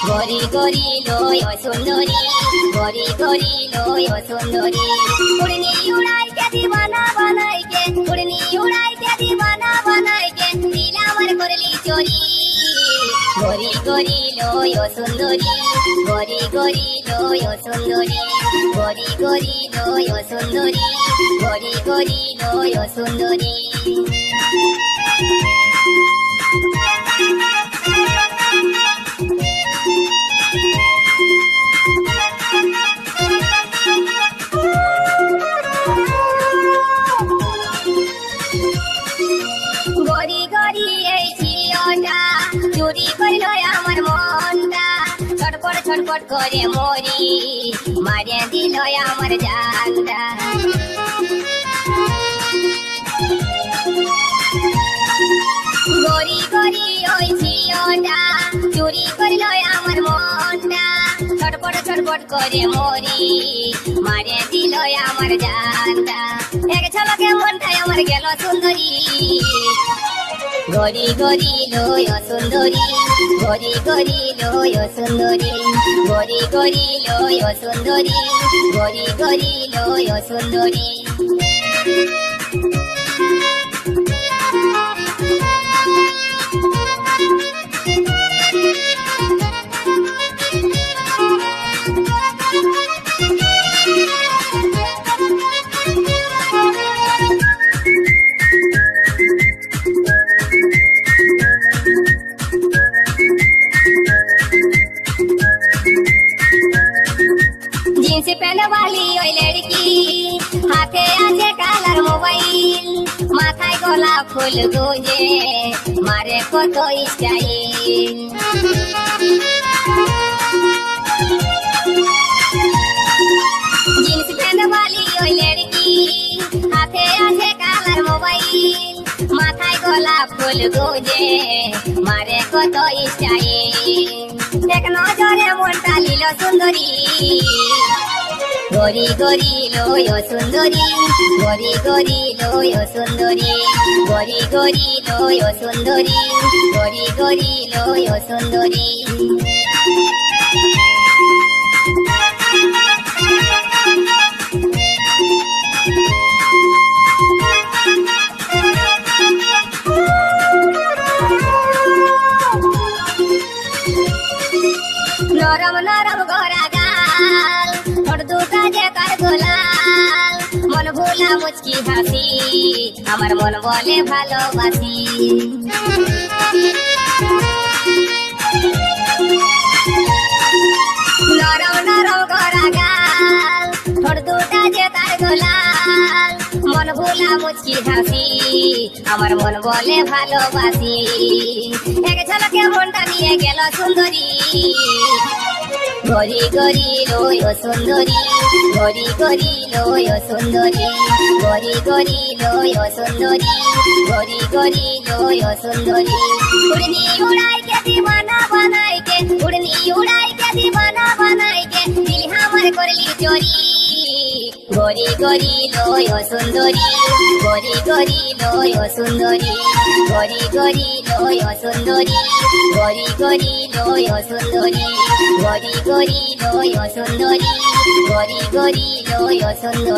গরি গরি লয় ও সুন্দরী, গরি গরি লয় ও সুন্দরী। উড়নি উড়াইতে দিবানা বানাইতে, উড়নি উড়াইতে দিবানা বানাইতে, দিল আমার করলি চোরি। গরি গরি লয় ও সুন্দরী, গরি গরি লয় ও সুন্দরী, গরি গরি লয় ও সুন্দরী, গরি গরি লয় ও সুন্দরী। গরি গরি এই ঝিওটা চুরি করিল আমার মনটা, ছটপট ছটপট করে মরি, মারিয়া দিল আমার জানটা। গরি গরি ওই ঝিওটা চুরি করিল আমার মনটা, ছটপট ছটপট করে মরি, মারিয়া দিল আমার জানটা। এক ঝলকে মনটাই আমার গেল সুন্দরী। গরি গরি লয় ও সুন্দরী, গরি গরি লয় ও সুন্দরী, গরি গরি লয় ও সুন্দরী, গরি গরি লয় ও সুন্দরী। जींस पहने वाली ओई लड़की, हाथे आजे कालर मोबाइल, माथाय गोलाप फूल गुजे, मारे को तो स्टाइल। जींस पहने वाली ओई लड़की, हाथे आजे कालर मोबाइल, माथाय गोलाप फूल गुजे, मारे को तो स्टाइल। एक नजरे মনটা লীল সুন্দরী। গরি গরি লয় ও সুন্দরী, গরি গরি লয় ও সুন্দরী, গরি গরি লয় ও সুন্দরী, গরি গরি লয় ও সুন্দরী। নরম নরম গোরা গাল, ঠোঁট দুটা যে কার গোলাল, মন ভোলা মুচকি হাসি, আমার মন বলে ভালোবাসি। নরম নরম গোরা গাল, ঠোঁট দুটা যে কার গোলাল, মন ভোলা মুচকি হাসি, আমার মন বলে ভালোবাসি। এক ঝলকে মনটা নিয়ে গেল সুন্দরী। গরি গরি লয় ও সুন্দরী, গরি গরি লয় ও সুন্দরী, গরি গরি লয় ও সুন্দরী, গরি গরি লয় ও সুন্দরী। উড়নি উড়াইকে দিবানা বানাইকে, উড়নি উড়াইকে দিবানা বানাইকে, দিল আমার করলি চোরি। গরি গরি লয় ও সুন্দরী, গরি গরি লয় ও সুন্দরী, গরি গরি লয় ও সুন্দরী, গরি গরি লয় ও সুন্দরী, গরি গরি লয় ও সুন্দরী, গরি গরি লয় ও সুন্দরী।